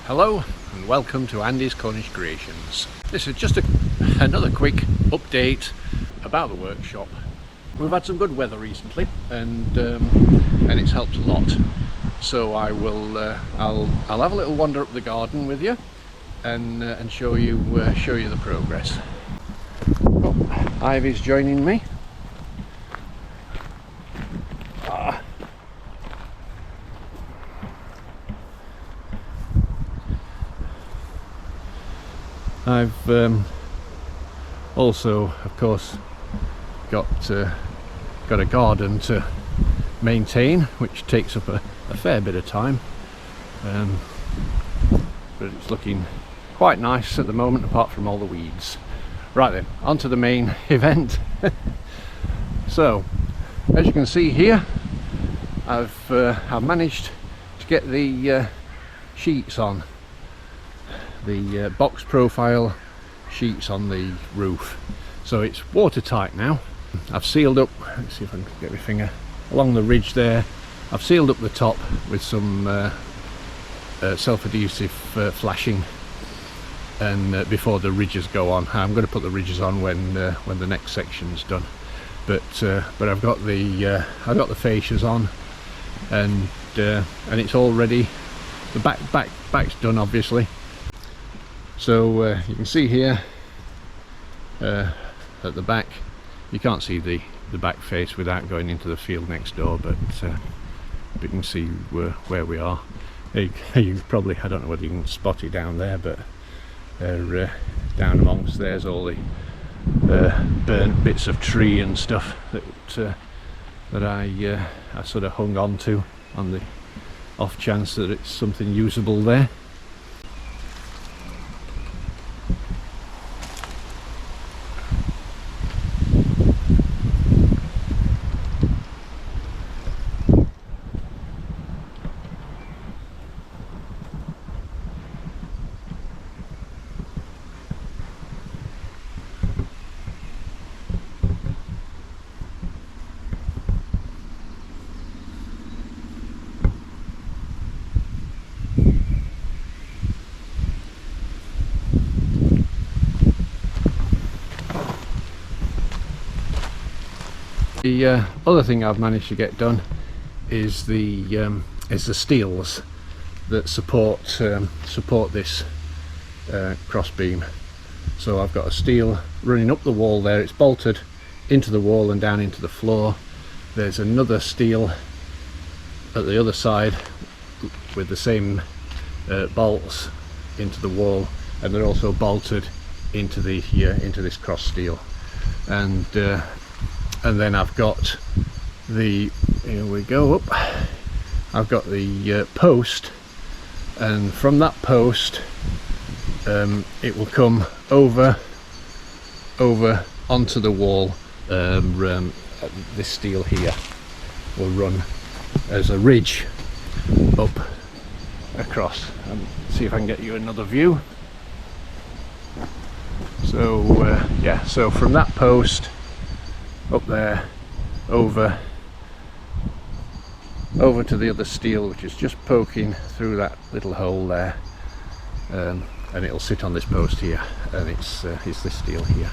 Hello and welcome to Andy's Cornish Creations. This is just another quick update about the workshop. We've had some good weather recently and it's helped a lot. So I'll have a little wander up the garden with you and show you the progress. Oh, Ivy's joining me. I've also, of course, got a garden to maintain, which takes up a fair bit of time, but it's looking quite nice at the moment, apart from all the weeds. Right then, on to the main event. So, as you can see here, I've managed to get the sheets on. The box profile sheets on the roof, so it's watertight now. I've sealed up, let's see if I can get my finger along the ridge there. I've sealed up the top with some self-adhesive flashing, and before the ridges go on. I'm going to put the ridges on when the next section's done, but I've got the fascias on, and it's all ready. The back's done, obviously. So you can see here at the back, you can't see the back face without going into the field next door, but you can see where we are. You probably, I don't know whether you can spot it down there, but down amongst there's all the burnt bits of tree and stuff that I sort of hung on to on the off chance that it's something usable there. The other thing I've managed to get done is the steels that support this cross beam. So I've got a steel running up the wall there. It's bolted into the wall and down into the floor. There's another steel at the other side with the same bolts into the wall, and they're also bolted into this cross steel. And then I've got the, here we go up, I've got the post, and from that post it will come over onto the wall. This steel here will run as a ridge up across, and see if I can get you another view. So yeah, so from that post up there over to the other steel, which is just poking through that little hole there, and it'll sit on this post here, and it's this steel here.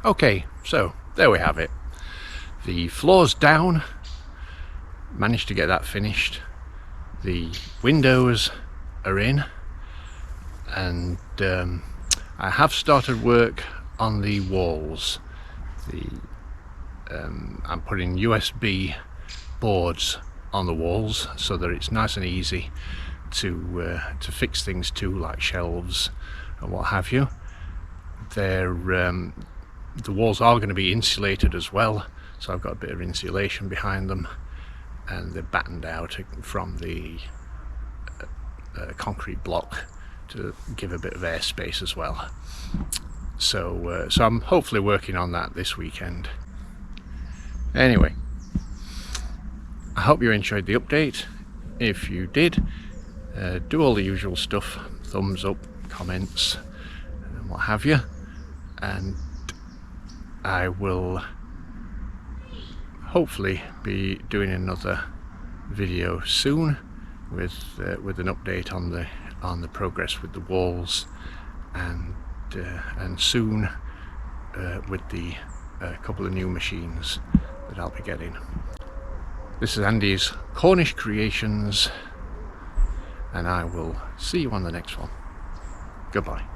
Okay, so there we have it. The floor's down, managed to get that finished. The windows are in, and I have started work on the walls. I'm putting USB boards on the walls so that it's nice and easy to fix things to, like shelves and what have you. The walls are going to be insulated as well, so I've got a bit of insulation behind them, and they're battened out from the concrete block to give a bit of airspace as well. So I'm hopefully working on that this weekend. Anyway, I hope you enjoyed the update. If you did, do all the usual stuff, thumbs up, comments, and what have you, and I will hopefully be doing another video soon with an update on the progress with the walls, and soon with the couple of new machines that I'll be getting. This is Andy's Cornish Creations, and I will see you on the next one. Goodbye.